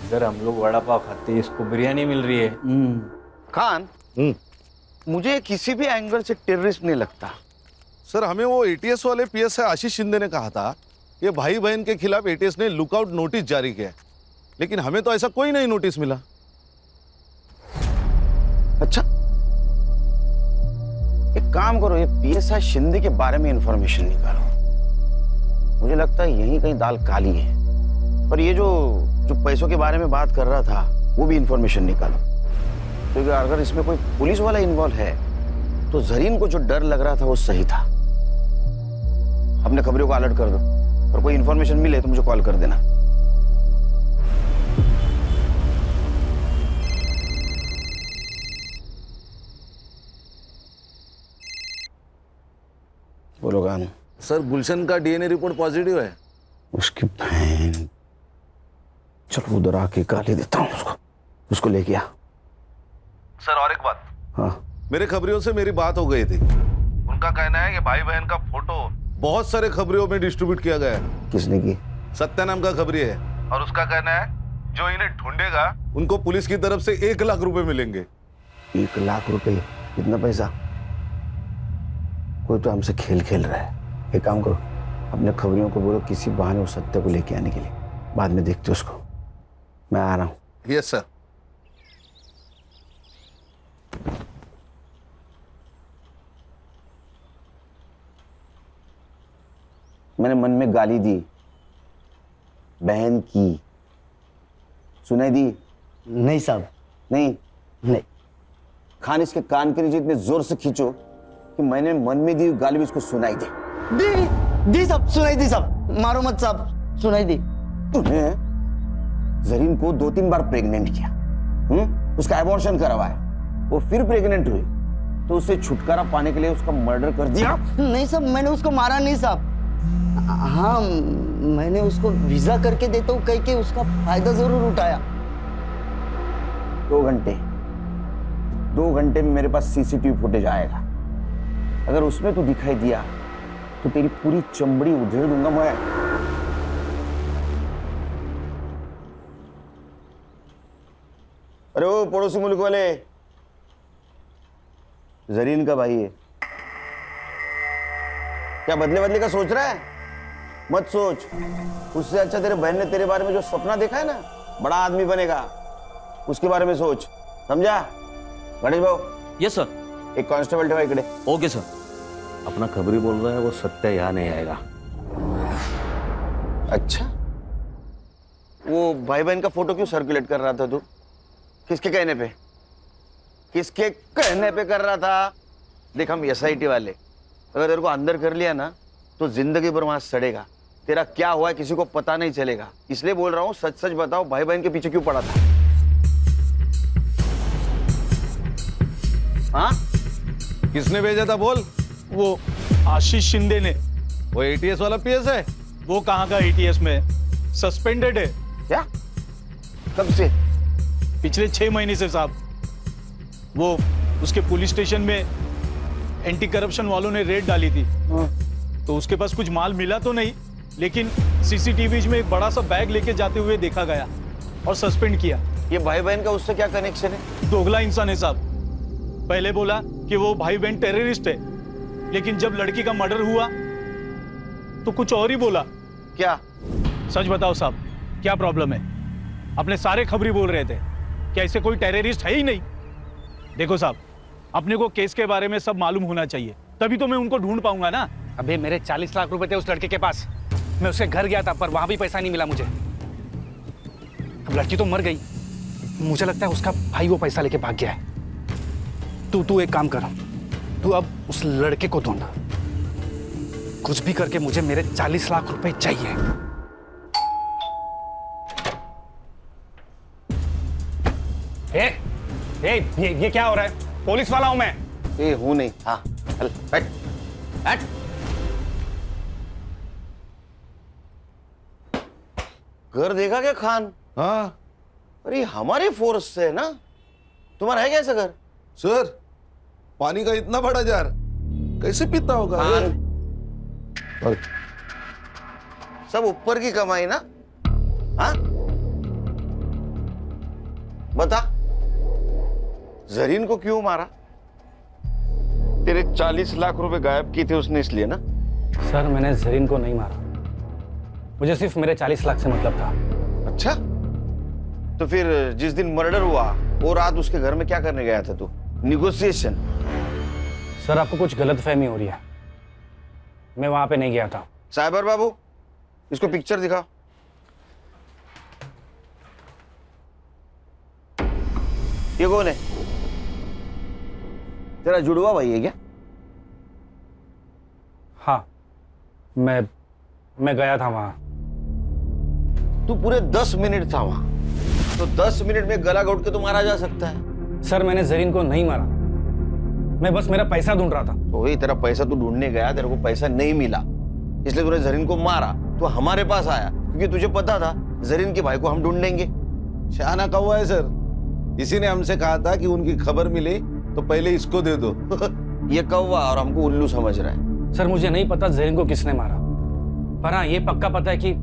इधर हम लोग वड़ा पाव खाते हैं, इसको बिरयानी मिल रही है। खान, मुझे किसी भी एंगल से टेररिस्ट नहीं लगता। सर हमें वो एटीएस वाले पीएसआई आशीष शिंदे ने कहा था ये भाई बहन के खिलाफ एटीएस ने लुकआउट नोटिस जारी किया, लेकिन हमें तो ऐसा कोई नहीं नोटिस मिला। अच्छा, एक काम करो, ये पीएसआई शिंदे के बारे में इंफॉर्मेशन निकालो। मुझे लगता है यहीं कहीं दाल काली है। और ये जो पैसों के बारे में बात कर रहा था वो भी इंफॉर्मेशन निकालो, क्योंकि अगर इसमें कोई पुलिस वाला इन्वॉल्व है तो जरीन को जो डर लग रहा था वो सही था। अपने खबरों को अलर्ट कर दो और कोई इंफॉर्मेशन मिले तो मुझे कॉल कर देना। बोलो गान। सर गुलशन का डीएनए रिपोर्ट पॉजिटिव है। उसकी बहन, चलो उधर आके गाली देता हूँ उसको लेके आ। सर और एक बात। हाँ। मेरे खबरियों से मेरी बात हो गई थी। उनका कहना है कि भाई बहन का फोटो बहुत सारे खबरियों में डिस्ट्रीब्यूट किया गया है। किसने की? सत्या नाम का खबरी है, और उसका कहना है जो इन्हें ढूंढेगा उनको पुलिस की तरफ से 1 लाख रुपए मिलेंगे। 1 लाख रुपए? कितना पैसा? कोई तो हमसे खेल खेल रहा है। एक काम करो, अपने खबरियों को बोलो किसी बहाने उस सत्य को लेके आने के लिए, बाद में देखते उसको। मैं आ रहा हूँ। Yes sir. मैंने मन में गाली दी, बहन की, सुनाई दी? नहीं साहब। नहीं। खान इसके कान के नीचे इतने जोर से खींचो कि मैंने मन में दी गाली भी इसको सुनाई दे। दी साहब, सुनाई दी साहब, मारो मत साहब, सुनाई दी। तूने जरीन को 2-3 बार प्रेग्नेंट किया, उसका एबॉर्शन करवाया, वो फिर प्रेग्नेंट हुई, तो उससे छुटकारा पाने के लिए उसका मर्डर कर दिया? नहीं साहब, मैंने उसको मारा नहीं साहब। हाँ, मैंने उसको वीजा करके देता हूँ कह के उसका फायदा जरूर उठाया। 2 घंटे में मेरे पास सीसीटीवी फुटेज आएगा। अगर उसमें तू दिखाई दिया तो तेरी पूरी चमड़ी उधेड़ दूंगा मैं। अरे वो पड़ोसी मुल्क वाले, जरीन का भाई है क्या? बदले का सोच रहा है? मत सोच। उससे अच्छा तेरे बहन ने तेरे बारे में जो सपना देखा है ना, बड़ा आदमी बनेगा, उसके बारे में सोच, समझा? गणेश भाऊ। Yes sir. एक कांस्टेबल ठेवा इकडे। Okay sir. अपना खबरी बोल रहा है, वो सत्य यहाँ नहीं आएगा। अच्छा, वो भाई बहन का फोटो क्यों सर्कुलेट कर रहा था तू? किसके कहने पे? किसके कहने पे कर रहा था? देख, हम एसआईटी वाले, अगर तेरे को अंदर कर लिया ना तो जिंदगी भर वहां सड़ेगा। तेरा क्या हुआ है किसी को पता नहीं चलेगा, इसलिए बोल रहा हूँ सच सच बताओ, भाई बहन के पीछे क्यों पड़ा था? हाँ, किसने भेजा था बोल? वो आशीष शिंदे ने। वो एटीएस वाला पीएस है? वो कहाँ का एटीएस में, सस्पेंडेड है। क्या? कब से? पिछले 6 महीने से साहब। वो उसके पुलिस स्टेशन में एंटी करप्शन वालों ने रेड डाली थी, तो उसके पास कुछ माल मिला तो नहीं, लेकिन सीसीटीवी में एक बड़ा सा बैग लेके जाते हुए देखा गया और सस्पेंड किया। ये भाई बहन का उससे क्या कनेक्शन है? दोगला इंसान है साहब। पहले बोला कि वो भाई बहन टेररिस्ट है, लेकिन जब लड़की का मर्डर हुआ तो कुछ और ही बोला। क्या? सच बताओ साहब, क्या प्रॉब्लम है? अपने सारे खबरी बोल रहे थे कि ऐसे कोई टेररिस्ट है ही नहीं। देखो साहब, अपने को केस के बारे में सब मालूम होना चाहिए, तभी तो मैं उनको ढूंढ पाऊंगा ना। अबे मेरे 40 लाख रुपए थे उस लड़के के पास, मैं उसके घर गया था पर वहां भी पैसा नहीं मिला मुझे। अब लड़की तो मर गई, मुझे लगता है उसका भाई वो पैसा लेके भाग गया है। तू एक काम कर, तू अब उस लड़के को ढूंढ, कुछ भी करके मुझे मेरे 40 लाख रुपए चाहिए। ये क्या हो रहा है? पुलिस वाला हूं मैं। हूं नहीं। हाँ, चल बैठ बैठ। घर देखा क्या खान? हाँ। अरे हमारे फोर्स से है ना, तुम्हारा है कैसा घर? सर, पानी का इतना बड़ा जार कैसे पीता होगा? और सब ऊपर की कमाई ना? हाँ, बता, जरीन को क्यों मारा? तेरे 40 लाख रुपए गायब किए थे उसने, इसलिए ना? सर, मैंने जरीन को नहीं मारा, मुझे सिर्फ मेरे 40 लाख से मतलब था। अच्छा, तो फिर जिस दिन मर्डर हुआ वो रात उसके घर में क्या करने गया था तू? निगोशिएशन? सर, आपको कुछ गलतफहमी हो रही है, मैं वहां पे नहीं गया था। साइबर बाबू, इसको पिक्चर दिखाओ। ये कौन है? तेरा जुड़वा भाई है क्या? हाँ, मैं गया था वहां। तू पूरे 10 मिनट था वहां, तो 10 मिनट में गला घोट के तो मारा जा सकता है। सर, मैंने जरीन को नहीं मारा, मैं बस मेरा पैसा ढूंढ रहा था। तो वही तेरा पैसा तू ढूंढने गया, तेरे को पैसा नहीं मिला, इसलिए तूने जरीन को मारा। तो हमारे पास आया क्योंकि तुझे पता था जरीन के भाई को हम ढूंढ लेंगे। शाना कौवा है सर, इसी ने हमसे कहा था कि उनकी खबर मिले तो पहले इसको दे दो। ये कौवा और हमको उल्लू समझ रहा है। सर, मुझे नहीं पता जरीन को किसने मारा, पर हाँ ये पक्का पता है कि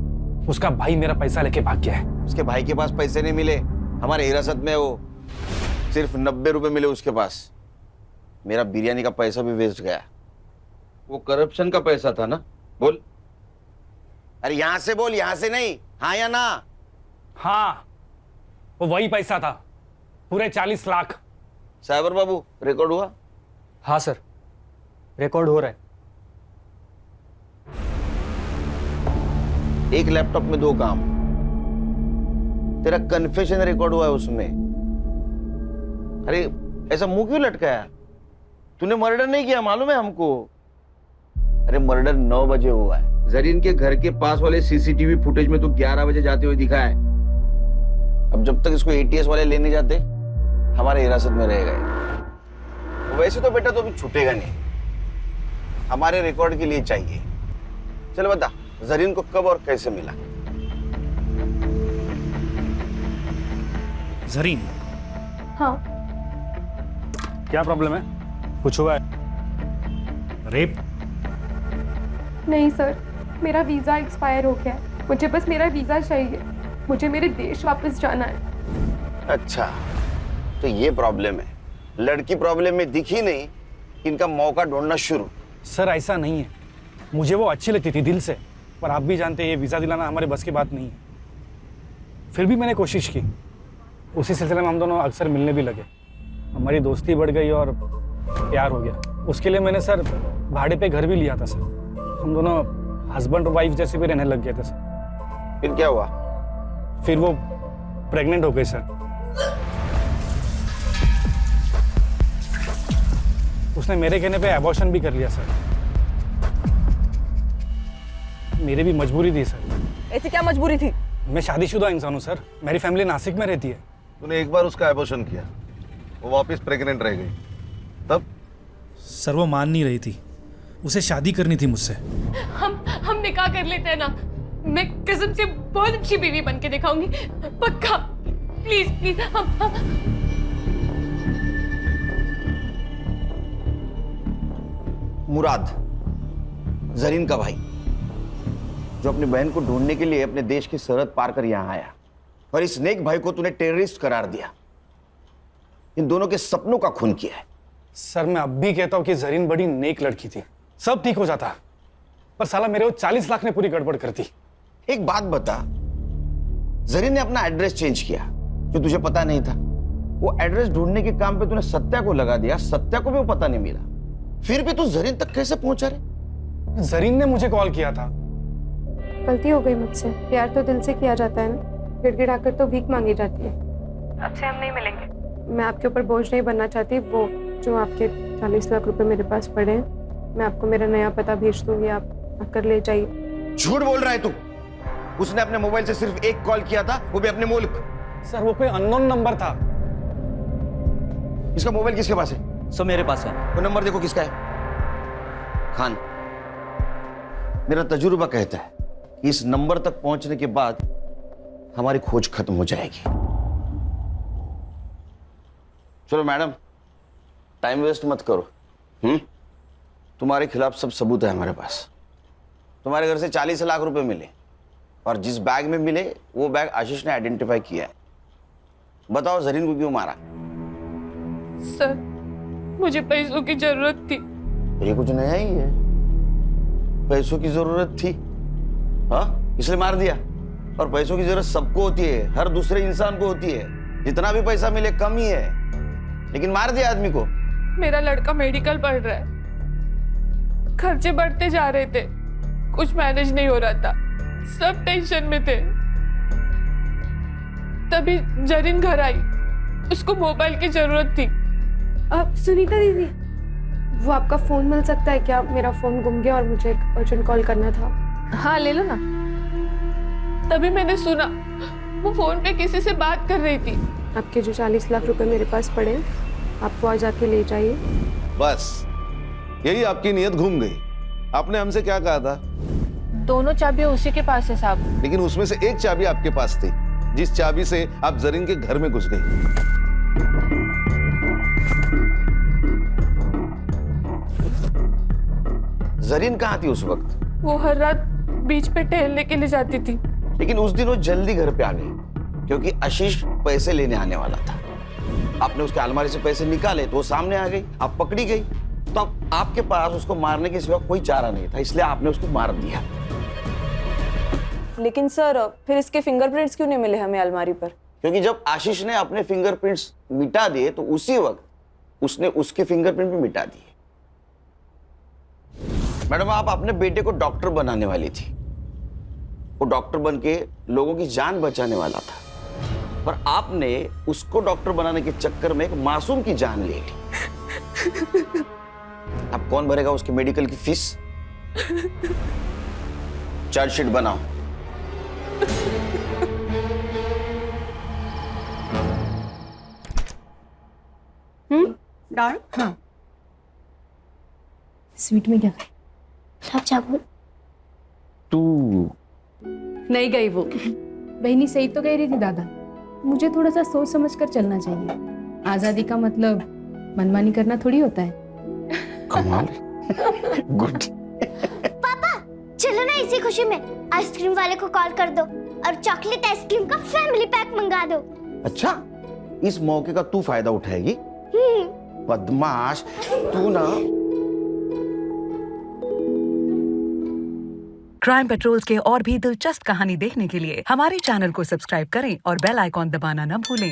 उसका भाई मेरा पैसा लेके भाग गया है। उसके भाई के पास पैसे नहीं मिले, हमारे हिरासत में वो सिर्फ 90 रुपए मिले उसके पास। मेरा बिरयानी का पैसा भी वेस्ट गया। वो करप्शन का पैसा था ना? बोल। अरे यहां से बोल, यहां से नहीं। हाँ या ना? हाँ, वो वही पैसा था, पूरे 40 लाख। साइबर बाबू, रिकॉर्ड हुआ? हाँ सर, रिकॉर्ड हो रहा है। एक लैपटॉप में 2 काम। तेरा कन्फेशन रिकॉर्ड हुआ है उसमें। अरे ऐसा मुंह क्यों लटकाया? तूने मर्डर नहीं किया, मालूम है हमको। अरे मर्डर 9 बजे हुआ है। जरीन के घर के पास वाले सीसीटीवी फुटेज में तो 11 बजे जाते हुए दिखा है। अब जब तक इसको एटीएस वाले लेने जाते, हमारे हिरासत में रहेगा ये। वैसे तो बेटा तो अभी छूटेगा नहीं, हमारे रिकॉर्ड के लिए चाहिए। चल बता, जरीन को कब और कैसे मिला? जरीन, हाँ। क्या प्रॉब्लम है? कुछ हुआ है? रेप? नहीं सर, मेरा वीज़ा एक्सपायर हो गया है। मुझे बस मेरा वीज़ा चाहिए। मुझे मेरे देश वापस जाना है। अच्छा, तो ये प्रॉब्लम है। लड़की प्रॉब्लम में दिखी नहीं, इनका मौका ढूंढना शुरू। सर ऐसा नहीं है, मुझे वो अच्छी लगती थी दिल से, पर आप भी जानते हैं ये वीज़ा दिलाना हमारे बस की बात नहीं है। फिर भी मैंने कोशिश की। उसी सिलसिले में हम दोनों अक्सर मिलने भी लगे। हमारी दोस्ती बढ़ गई और प्यार हो गया। उसके लिए मैंने सर भाड़े पे घर भी लिया था सर। हम दोनों हस्बैंड और वाइफ जैसे भी रहने लग गए थे सर। फिर क्या हुआ? फिर वो प्रेग्नेंट हो गई सर। उसने मेरे कहने पे अबॉर्शन भी कर लिया सर। मेरी भी मजबूरी थी सर। ऐसी क्या मजबूरी थी? मैं शादीशुदा इंसान हूँ सर। मेरी फैमिली नासिक में रहती है। तूने एक बार उसका एबॉर्शन किया, वो वापस प्रेग्नेंट रह गई, तब? सर वो मान नहीं रही थी, उसे शादी करनी थी मुझसे। हम निकाह कर लेते हैं ना। मैं कसम से बहुत अच्छी बीवी बन के दिखाऊंगी, पक्का। प्लीज प्लीज हम। मुराद, जरीन का भाई, जो अपनी बहन को ढूंढने के लिए अपने देश की सरहद पार कर यहां आया, और इस नेक भाई को तूने टेररिस्ट करार दिया। इन दोनों के सपनों का खून किया है। सर मैं अब भी कहता हूँ कि जरीन बड़ी नेक लड़की थी, सब ठीक हो जाता, पर साला मेरे वो 40 लाख ने पूरी गड़बड़ कर दी। एक बात बता, जरीन ने अपना एड्रेस चेंज किया जो तुझे पता नहीं था। वो एड्रेस ढूंढने के काम पे तूने सत्या को लगा दिया, सत्या को भी वो पता नहीं मिला। फिर भी तू जरीन तक कैसे पहुंचा रे? जरीन ने मुझे कॉल किया था। गलती हो गई मुझसे। प्यार तो दिल से किया जाता है ना, गिड़गिड़ाकर तो भीख मांगी जाती है। अब से हम नहीं मिलेंगे। मैं आपके ऊपर बोझ नहीं बनना चाहती। वो जो आपके 40 लाख रुपए मेरे पास पड़े हैं, मैं आपको मेरा नया पता भेज दूंगी, आप आकर ले जाइए। झूठ बोल रहा है तू। उसने अपने मोबाइल से सिर्फ एक कॉल किया था, वो भी अपने मुल्क। सर वो कोई अननोन नंबर था। इसका मोबाइल किसके पास है? सो मेरे पास है। वो नंबर देखो किसका है। खान, मेरा तजुर्बा कहता है कि इस नंबर तक पहुंचने के बाद हमारी खोज खत्म हो जाएगी। चलो मैडम, टाइम वेस्ट मत करो। तुम्हारे खिलाफ सब सबूत है हमारे पास। तुम्हारे घर से 40 लाख रुपए मिले, और जिस बैग में मिले वो बैग आशीष ने आइडेंटिफाई किया है। बताओ जरीन को क्यों मारा? सर मुझे पैसों की जरूरत थी। ये कुछ नया ही है, पैसों की जरूरत थी, हाँ इसलिए मार दिया। और पैसों की जरूरत सबको होती है, हर दूसरे इंसान को होती है। जितना भी पैसा मिले कम ही है, लेकिन मार दिया आदमी को। मेरा लड़का मेडिकल पढ़ रहा है, खर्चे बढ़ते जा रहे थे, कुछ मैनेज नहीं हो रहा था, सब टेंशन में थे। तभी जरीन घर आई, उसको मोबाइल की जरूरत थी। अब सुनीता दीदी, वो आपका फोन मिल सकता है क्या? मेरा फोन गुम गया और मुझे एक अर्जेंट कॉल करना था। हाँ ले लो ना। तभी मैंने सुना वो फोन पे किसी से बात कर रही थी। आपके जो 40 लाख रुपए मेरे पास पड़े हैं, आप वो आज आके ले जाइए। बस यही आपकी नीयत घूम गई। आपने हमसे क्या कहा था? दोनों चाबियां उसी के पास है साहब। लेकिन उसमें से एक चाबी आपके पास थी, जिस चाबी से आप जरीन के घर में घुस गई। जरीन कहाँ थी उस वक्त? वो हर रात बीच पे टहलने के लिए जाती थी। लेकिन उस दिन वो जल्दी घर पे आ गई, क्योंकि आशीष पैसे लेने आने वाला था। आपने उसके अलमारी से पैसे निकाले तो वो सामने आ गई, आप पकड़ी गई। तो अब आपके पास उसको मारने के सिवा कोई चारा नहीं था, इसलिए आपने उसको मार दिया। लेकिन सर फिर इसके फिंगरप्रिंट्स क्यों नहीं मिले हमें अलमारी पर? क्योंकि जब आशीष ने अपने फिंगरप्रिंट्स मिटा दिए तो उसी वक्त उसने उसके फिंगरप्रिंट भी मिटा दिए। मैडम, आप अपने बेटे को डॉक्टर बनाने वाली थी, वो डॉक्टर बन के लोगों की जान बचाने वाला था, पर आपने उसको डॉक्टर बनाने के चक्कर में एक मासूम की जान ले ली। अब कौन भरेगा उसकी मेडिकल की फीस? चार्जशीट बनाओ। डाल। हाँ। स्वीट में क्या है? गुलाब जामुन। तू नहीं गई वो। बहनी सही तो कह रही थी दादा, मुझे थोड़ा सा सोच समझ कर चलना चाहिए। आजादी का मतलब मनमानी करना थोड़ी होता है। कमाल। गुड। पापा चलो ना, इसी खुशी में आइसक्रीम वाले को कॉल कर दो और चॉकलेट आइसक्रीम का फैमिली पैक मंगा दो। अच्छा, इस मौके का तू फायदा उठाएगी? बदमाश तू ना। क्राइम पेट्रोल्स के और भी दिलचस्प कहानी देखने के लिए हमारे चैनल को सब्सक्राइब करें और बेल आइकॉन दबाना न भूलें।